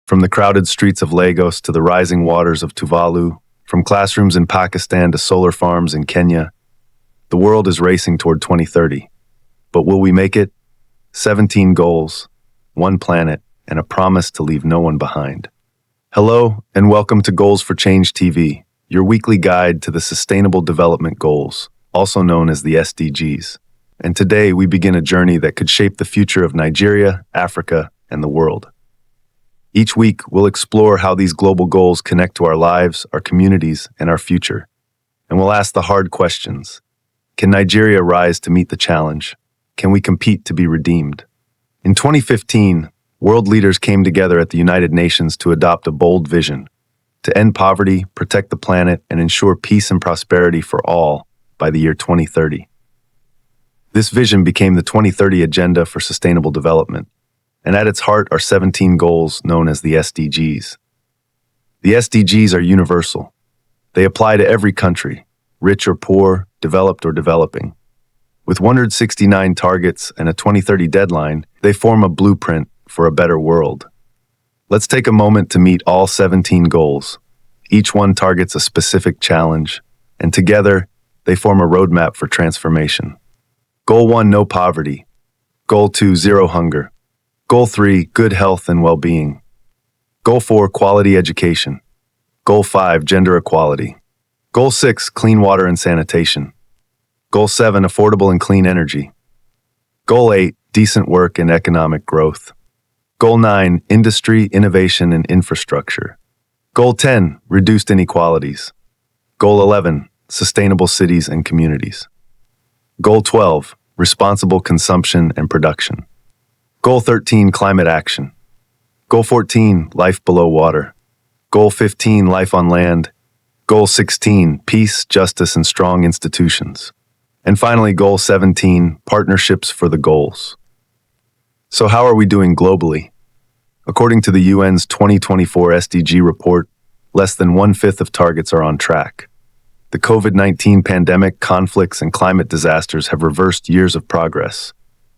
From the crowded streets of Lagos to the rising waters of Tuvalu, from classrooms in Pakistan to solar farms in Kenya, the world is racing toward 2030. But will we make it? 17 goals, one planet, and a promise to leave no one behind. Hello, and welcome to Goals for Change TV, your weekly guide to the Sustainable Development Goals, also known as the SDGs. And today we begin a journey that could shape the future of Nigeria, Africa, and the world. Each week, we'll explore how these global goals connect to our lives, our communities, and our future. And we'll ask the hard questions. Can Nigeria rise to meet the challenge? Can we compete to be redeemed? In 2015, world leaders came together at the United Nations to adopt a bold vision: to end poverty, protect the planet, and ensure peace and prosperity for all by the year 2030. This vision became the 2030 Agenda for Sustainable Development, and at its heart are 17 goals known as the SDGs. The SDGs are universal. They apply to every country, rich or poor, developed or developing. With 169 targets and a 2030 deadline, they form a blueprint for a better world. Let's take a moment to meet all 17 goals. Each one targets a specific challenge, and together, they form a roadmap for transformation. Goal 1, no poverty. Goal 2, zero hunger. Goal 3, good health and well-being. Goal 4, quality education. Goal 5, gender equality. Goal 6, clean water and sanitation. Goal 7, affordable and clean energy. Goal 8, decent work and economic growth. Goal 9, industry, innovation, and infrastructure. Goal 10, reduced inequalities. Goal 11, sustainable cities and communities. Goal 12, responsible consumption and production. Goal 13, climate action. Goal 14, life below water. Goal 15, life on land. Goal 16, peace, justice, and strong institutions. And finally, Goal 17, partnerships for the goals. So how are we doing globally? According to the UN's 2024 SDG report, less than 1/5 of targets are on track. The COVID-19 pandemic, conflicts, and climate disasters have reversed years of progress.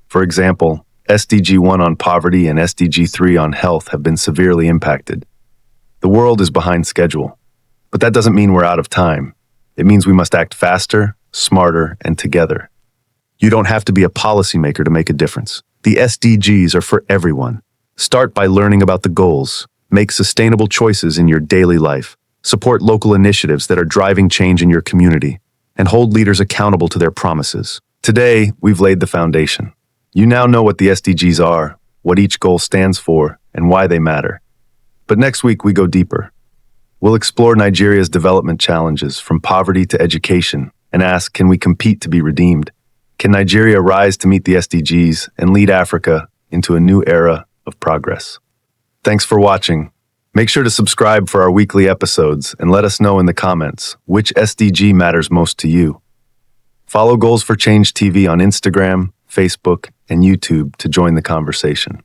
For example, SDG 1 on poverty and SDG 3 on health have been severely impacted. The world is behind schedule, but that doesn't mean we're out of time. It means we must act faster, smarter, and together. You don't have to be a policymaker to make a difference. The SDGs are for everyone. Start by learning about the goals. Make sustainable choices in your daily life. Support local initiatives that are driving change in your community, and hold leaders accountable to their promises. Today, we've laid the foundation. You now know what the SDGs are, what each goal stands for, and why they matter. But next week, we go deeper. We'll explore Nigeria's development challenges from poverty to education and ask, can we compete to be redeemed? Can Nigeria rise to meet the SDGs and lead Africa into a new era of progress? Thanks for watching. Make sure to subscribe for our weekly episodes and let us know in the comments which SDG matters most to you. Follow Goals for Change TV on Instagram, Facebook, and YouTube to join the conversation.